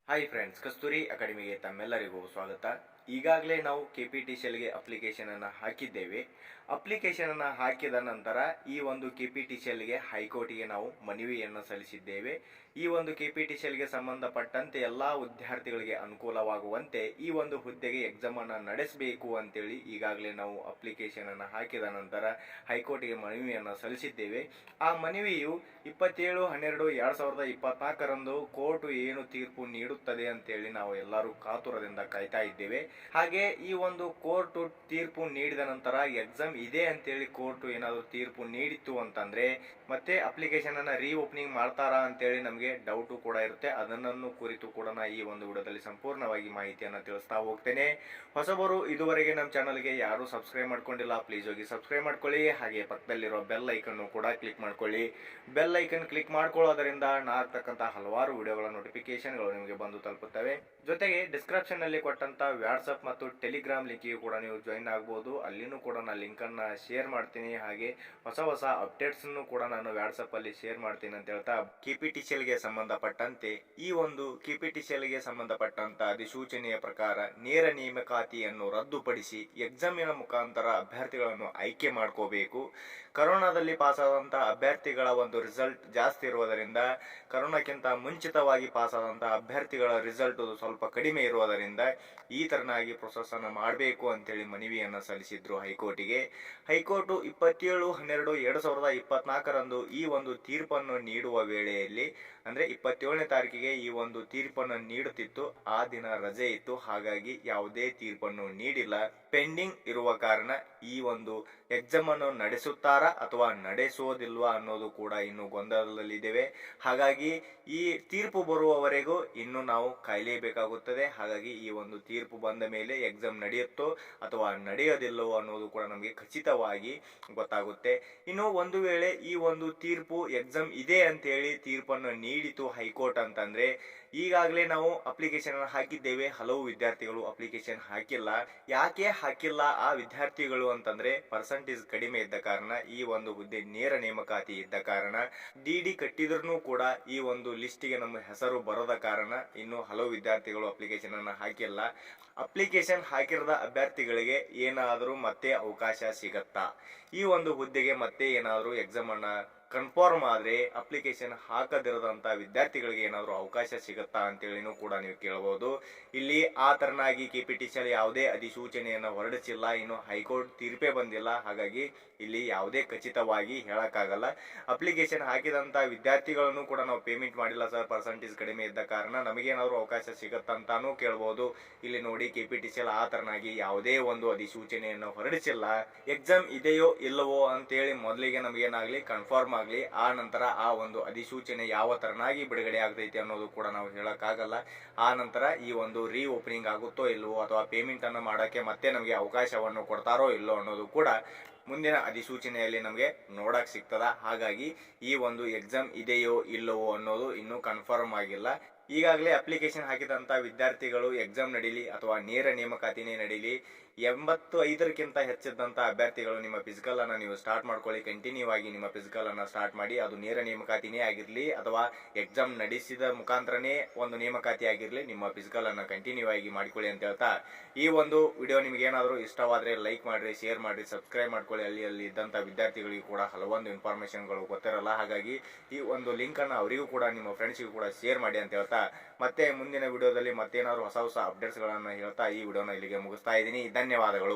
Hi friends, ಕಸ್ತೂರಿ ಅಕಾಡೆಮಿಗೆ ತಮ್ಮೆಲ್ಲರಿಗೂ ಸ್ವಾಗತ. ಈಗಾಗಲೇ ನಾವು KPTCLಗೆ ಅಪ್ಲಿಕೇಶನನ್ನು ಹಾಕಿದ್ದೇವೆ. ಅಪ್ಲಿಕೇಶನನ್ನು ಹಾಕಿದ ನಂತರ ಈ ಒಂದು KPTCLಗೆ ಹೈಕೋರ್ಟಿಗೆ ನಾವು ಮನವಿಯನ್ನು ಸಲ್ಲಿಸಿದ್ದೇವೆ. ಈ ಒಂದು KPTCLಗೆ ಸಂಬಂಧಪಟ್ಟಂತೆ ಎಲ್ಲ ವಿದ್ಯಾರ್ಥಿಗಳಿಗೆ ಅನುಕೂಲವಾಗುವಂತೆ ಈ ಒಂದು ಹುದ್ದೆಗೆ ಎಕ್ಸಾಮನ್ನು ನಡೆಸಬೇಕು ಅಂತೇಳಿ ಈಗಾಗಲೇ ನಾವು ಅಪ್ಲಿಕೇಶನನ್ನು ಹಾಕಿದ ನಂತರ ಹೈಕೋರ್ಟಿಗೆ ಮನವಿಯನ್ನು ಸಲ್ಲಿಸಿದ್ದೇವೆ. ಆ ಮನವಿಯು 27/12/2024 ಕೋರ್ಟ್ ಏನು ತೀರ್ಪು ನೀಡುತ್ತದೆ ಅಂತೇಳಿ ನಾವು ಎಲ್ಲರೂ ಕಾತುರದಿಂದ ಕಾಯ್ತಾ ಇದ್ದೇವೆ. ಹಾಗೆ ಈ ಒಂದು ಕೋರ್ಟ್ ತೀರ್ಪು ನೀಡಿದ ನಂತರ ಎಕ್ಸಾಮ್ ಇದೆ ಅಂತೇಳಿ ಕೋರ್ಟ್ ಏನಾದರೂ ತೀರ್ಪು ನೀಡಿತ್ತು ಅಂತಂದ್ರೆ ಮತ್ತೆ ಅಪ್ಲಿಕೇಶನ್ ಅನ್ನ ಓಪನಿಂಗ್ ಮಾಡ್ತಾರಾ ಅಂತೇಳಿ ನಮಗೆ ಡೌಟು ಕೂಡ ಇರುತ್ತೆ. ಅದನ್ನು ಕುರಿತು ಕೂಡ ನಾ ಈ ಒಂದು ವಿಡಿಯೋದಲ್ಲಿ ಸಂಪೂರ್ಣವಾಗಿ ಮಾಹಿತಿಯನ್ನು ತಿಳಿಸ್ತಾ ಹೋಗ್ತೇನೆ. ಹೊಸಬರು ಇದುವರೆಗೆ ನಮ್ಮ ಚಾನಲ್ಗೆ ಯಾರು ಸಬ್ಸ್ಕ್ರೈಬ್ ಮಾಡ್ಕೊಂಡಿಲ್ಲ, ಪ್ಲೀಸ್ ಹೋಗಿ ಸಬ್ಸ್ಕ್ರೈಬ್ ಮಾಡ್ಕೊಳ್ಳಿ. ಹಾಗೆ ಪಕ್ಕದಲ್ಲಿರೋ ಬೆಲ್ ಐಕನ್ ಕೂಡ ಕ್ಲಿಕ್ ಮಾಡ್ಕೊಳ್ಳಿ. ಬೆಲ್ ಐಕನ್ ಕ್ಲಿಕ್ ಮಾಡ್ಕೊಳ್ಳೋದ್ರಿಂದ ನಾ ಆಗ್ತಕ್ಕಂಥ ಹಲವಾರು ವಿಡಿಯೋಗಳ ನೋಟಿಫಿಕೇಶನ್ಗಳು ನಿಮಗೆ ಬಂದು ತಲುಪುತ್ತವೆ. ಜೊತೆಗೆ ಡಿಸ್ಕ್ರಿಪ್ಷನ್ ನಲ್ಲಿ ಕೊಟ್ಟಂತ ವಾಟ್ಸ್ಆಪ್ ಮತ್ತು ಟೆಲಿಗ್ರಾಮ್ ಲಿಂಕಿಗೆ ಕೂಡ ನೀವು ಜಾಯಿನ್ ಆಗಬಹುದು. ಅಲ್ಲಿನೂ ಕೂಡ ನಾನು ಲಿಂಕ್ ಅನ್ನ ಶೇರ್ ಮಾಡ್ತೀನಿ. ಹಾಗೆ ಹೊಸ ಅಪ್ಡೇಟ್ಸ್ ಕೂಡ ನಾನು ವಾಟ್ಸ್ಆಪ್ ಅಲ್ಲಿ ಶೇರ್ ಮಾಡ್ತೀನಿ ಅಂತ ಹೇಳ್ತಾ, KPTCLಗೆ ಸಂಬಂಧಪಟ್ಟಂತೆ ಈ ಒಂದು KPTCLಗೆ ಸಂಬಂಧಪಟ್ಟಂತ ಅಧಿಸೂಚನೆಯ ಪ್ರಕಾರ ನೇರ ನೇಮಕಾತಿಯನ್ನು ರದ್ದುಪಡಿಸಿ ಎಕ್ಸಾಮಿನ ಮುಖಾಂತರ ಅಭ್ಯರ್ಥಿಗಳನ್ನು ಆಯ್ಕೆ ಮಾಡ್ಕೋಬೇಕು. ಕರೋನಾದಲ್ಲಿ ಪಾಸ್ ಆದಂತ ಅಭ್ಯರ್ಥಿಗಳ ಒಂದು ರಿಸಲ್ಟ್ ಜಾಸ್ತಿ ಇರುವುದರಿಂದ, ಕರೋನಾಕ್ಕಿಂತ ಮುಂಚಿತವಾಗಿ ಪಾಸ್ ಆದಂತ ಅಭ್ಯರ್ಥಿಗಳ ರಿಸಲ್ಟ್ ಸ್ವಲ್ಪ ಕಡಿಮೆ ಇರುವುದರಿಂದ ಈ ತರನಾಗಿ ಪ್ರೊಸೆಸ್ ಅನ್ನು ಮಾಡಬೇಕು ಅಂತೇಳಿ ಮನವಿಯನ್ನು ಸಲ್ಲಿಸಿದ್ರು ಹೈಕೋರ್ಟಿಗೆ. ಹೈಕೋರ್ಟ್ 27/12/2024 ಈ ಒಂದು ತೀರ್ಪನ್ನು ನೀಡುವ ವೇಳೆಯಲ್ಲಿ, ಅಂದ್ರೆ 27ನೇ ತಾರೀಕಿಗೆ ಈ ಒಂದು ತೀರ್ಪನ್ನು ನೀಡುತ್ತಿತ್ತು. ಆ ದಿನ ರಜೆ ಇತ್ತು, ಹಾಗಾಗಿ ಯಾವುದೇ ತೀರ್ಪನ್ನು ನೀಡಿಲ್ಲ. ಪೆಂಡಿಂಗ್ ಇರುವ ಕಾರಣ ಈ ಒಂದು ಎಕ್ಸಾಮ್ ಅನ್ನು ನಡೆಸುತ್ತಾರಾ ಅಥವಾ ನಡೆಸೋದಿಲ್ವಾ ಅನ್ನೋದು ಕೂಡ ಇನ್ನು ಗೊಂದಲದಲ್ಲಿದ್ದೇವೆ. ಹಾಗಾಗಿ ಈ ತೀರ್ಪು ಬರುವವರೆಗೂ ಇನ್ನು ನಾವು ಕಾಯಲೇಬೇಕಾಗುತ್ತದೆ. ಹಾಗಾಗಿ ಈ ಒಂದು ತೀರ್ಪು ಬಂದ ಮೇಲೆ ಎಕ್ಸಾಮ್ ನಡೆಯುತ್ತೋ ಅಥವಾ ನಡೆಯೋದಿಲ್ಲವೋ ಅನ್ನೋದು ಕೂಡ ನಮಗೆ ಖಚಿತವಾಗಿ ಗೊತ್ತಾಗುತ್ತೆ. ಇನ್ನು ಒಂದು ವೇಳೆ ಈ ಒಂದು ತೀರ್ಪು ಎಕ್ಸಾಮ್ ಇದೆ ಅಂತ ಹೇಳಿ ತೀರ್ಪನ್ನು ನೀಡಿತು ಹೈಕೋರ್ಟ್ ಅಂತಂದ್ರೆ, ಈಗಾಗಲೇ ನಾವು ಅಪ್ಲಿಕೇಶನ್ ಹಾಕಿದ್ದೇವೆ. ಹಲವು ವಿದ್ಯಾರ್ಥಿಗಳು ಅಪ್ಲಿಕೇಶನ್ ಹಾಕಿಲ್ಲ. ಯಾಕೆ ಹಾಕಿಲ್ಲ ಆ ವಿದ್ಯಾರ್ಥಿಗಳು ಅಂತಂದ್ರೆ, ಪರ್ಸೆಂಟೇಜ್ ಕಡಿಮೆ ಇದ್ದ ಕಾರಣ, ಈ ಒಂದು ಹುದ್ದೆ ನೇರ ನೇಮಕಾತಿ ಇದ್ದ ಕಾರಣ, DD ಕಟ್ಟಿದ್ರು ಕೂಡ ಈ ಒಂದು ಲಿಸ್ಟಿಗೆ ನಮ್ಮ ಹೆಸರು ಬರದ ಕಾರಣ ಇನ್ನು ಹಲವು ವಿದ್ಯಾರ್ಥಿಗಳು ಅಪ್ಲಿಕೇಶನ್ ಅನ್ನ ಹಾಕಿಲ್ಲ. ಅಪ್ಲಿಕೇಶನ್ ಹಾಕಿರದ ಅಭ್ಯರ್ಥಿಗಳಿಗೆ ಏನಾದರೂ ಮತ್ತೆ ಅವಕಾಶ ಸಿಗತ್ತಾ? ಈ ಒಂದು ಹುದ್ದೆಗೆ ಮತ್ತೆ ಏನಾದರೂ ಎಕ್ಸಾಮ್ ಅನ್ನ ಕನ್ಫರ್ಮ್ ಆದ್ರೆ ಅಪ್ಲಿಕೇಶನ್ ಹಾಕದಿರದಂತ ವಿದ್ಯಾರ್ಥಿಗಳಿಗೆ ಏನಾದರೂ ಅವಕಾಶ ಸಿಗತ್ತಾ ಅಂತೇಳಿನೂ ಕೂಡ ನೀವು ಕೇಳಬಹುದು. ಇಲ್ಲಿ ಆ ತರನಾಗಿ KPTCL ಯಾವುದೇ ಅಧಿಸೂಚನೆಯನ್ನು ಹೊರಡಿಸಿಲ್ಲ. ಇನ್ನು ಹೈಕೋರ್ಟ್ ತೀರ್ಪೇ ಬಂದಿಲ್ಲ. ಹಾಗಾಗಿ ಇಲ್ಲಿ ಯಾವುದೇ ಖಚಿತವಾಗಿ ಹೇಳಕ್ಕಾಗಲ್ಲ. ಅಪ್ಲಿಕೇಶನ್ ಹಾಕಿದಂತ ವಿದ್ಯಾರ್ಥಿಗಳನ್ನು ಕೂಡ ನಾವು ಪೇಮೆಂಟ್ ಮಾಡಿಲ್ಲ ಸರ್, ಪರ್ಸೆಂಟೇಜ್ ಕಡಿಮೆ ಇದ್ದ ಕಾರಣ, ನಮಗೇನಾದ್ರು ಅವಕಾಶ ಸಿಗತ್ತಂತಾನು ಕೇಳಬಹುದು. ಇಲ್ಲಿ ನೋಡಿ, KPTCL ಆ ತರನಾಗಿ ಯಾವುದೇ ಒಂದು ಅಧಿಸೂಚನೆಯನ್ನು ಹೊರಡಿಸಿಲ್ಲ. ಎಕ್ಸಾಮ್ ಇದೆಯೋ ಇಲ್ಲವೋ ಅಂತೇಳಿ ಮೊದಲಿಗೆ ನಮಗೇನಾಗ್ಲಿ ಕನ್ಫರ್ಮ್ ಆಗ್ಲಿ, ಆ ನಂತರ ಆ ಒಂದು ಅಧಿಸೂಚನೆ ಯಾವ ತರನಾಗಿ ಬಿಡುಗಡೆ ಆಗ್ತೈತಿ ಅನ್ನೋದು ಕೂಡ ನಾವು ಹೇಳಕ್ಕಾಗಲ್ಲ. ಆ ನಂತರ ಈ ಒಂದು ಓಪನಿಂಗ್ ಆಗುತ್ತೋ ಇಲ್ವೋ ಅಥವಾ ಪೇಮೆಂಟ್ ಅನ್ನು ಮಾಡಕ್ಕೆ ಮತ್ತೆ ನಮಗೆ ಅವಕಾಶವನ್ನು ಕೊಡ್ತಾರೋ ಇಲ್ಲೋ ಅನ್ನೋದು ಕೂಡ ಮುಂದಿನ ಅಧಿಸೂಚನೆಯಲ್ಲಿ ನಮಗೆ ನೋಡಕ್ ಸಿಗ್ತದ. ಹಾಗಾಗಿ ಈ ಒಂದು ಎಕ್ಸಾಮ್ ಇದೆಯೋ ಇಲ್ಲವೋ ಅನ್ನೋದು ಇನ್ನೂ ಕನ್ಫರ್ಮ್ ಆಗಿಲ್ಲ. ಈಗಾಗಲೇ ಅಪ್ಲಿಕೇಶನ್ ಹಾಕಿದಂತ ವಿದ್ಯಾರ್ಥಿಗಳು ಎಕ್ಸಾಮ್ ನಡೀಲಿ ಅಥವಾ ನೇರ ನೇಮಕಾತಿನೇ ನಡೀಲಿ, 85ಕ್ಕಿಂತ ಹೆಚ್ಚಿದ್ದಂತ ಅಭ್ಯರ್ಥಿಗಳು ನಿಮ್ಮ ಫಿಸಿಕಲ್ ಅನ್ನ ನೀವು ಸ್ಟಾರ್ಟ್ ಮಾಡ್ಕೊಳ್ಳಿ. ಕಂಟಿನ್ಯೂ ಆಗಿ ನಿಮ್ಮ ಫಿಸಿಕಲ್ ಅನ್ನ ಸ್ಟಾರ್ಟ್ ಮಾಡಿ. ಅದು ನೇರ ನೇಮಕಾತಿನೇ ಆಗಿರ್ಲಿ ಅಥವಾ ಎಕ್ಸಾಮ್ ನಡೆಸಿದ ಮುಖಾಂತರನೇ ಒಂದು ನೇಮಕಾತಿ ಆಗಿರ್ಲಿ, ನಿಮ್ಮ ಫಿಸಿಕಲ್ ಅನ್ನ ಕಂಟಿನ್ಯೂ ಆಗಿ ಮಾಡ್ಕೊಳ್ಳಿ ಅಂತ ಹೇಳ್ತಾ, ಈ ಒಂದು ವಿಡಿಯೋ ನಿಮ್ಗೆ ಏನಾದರೂ ಇಷ್ಟವಾದ್ರೆ ಲೈಕ್ ಮಾಡ್ರಿ, ಶೇರ್ ಮಾಡ್ರಿ, ಸಬ್ಸ್ಕ್ರೈಬ್ ಮಾಡ್ಕೊಳ್ಳಿ. ಅಲ್ಲಿ ಇದ್ದಂತ ವಿದ್ಯಾರ್ಥಿಗಳಿಗೂ ಕೂಡ ಹಲವೊಂದು ಇನ್ಫಾರ್ಮೇಶನ್ಗಳು ಗೊತ್ತಿರಲ್ಲ. ಹಾಗಾಗಿ ಈ ಒಂದು ಲಿಂಕ್ ಅನ್ನ ಅವರಿಗೂ ಕೂಡ, ನಿಮ್ಮ ಫ್ರೆಂಡ್ಸ್ಗೂ ಕೂಡ ಶೇರ್ ಮಾಡಿ ಅಂತ ಹೇಳ್ತಾ, ಮತ್ತೆ ಮುಂದಿನ ವಿಡಿಯೋದಲ್ಲಿ ಮತ್ತೇನಾದ್ರು ಹೊಸ ಅಪ್ಡೇಟ್ಸ್ ಗಳನ್ನ ಹೇಳ್ತಾ ಈ ವಿಡಿಯೋನ ಇಲ್ಲಿಗೆ ಮುಗಿಸ್ತಾ ಇದ್ದೀನಿ. ಧನ್ಯವಾದಗಳು.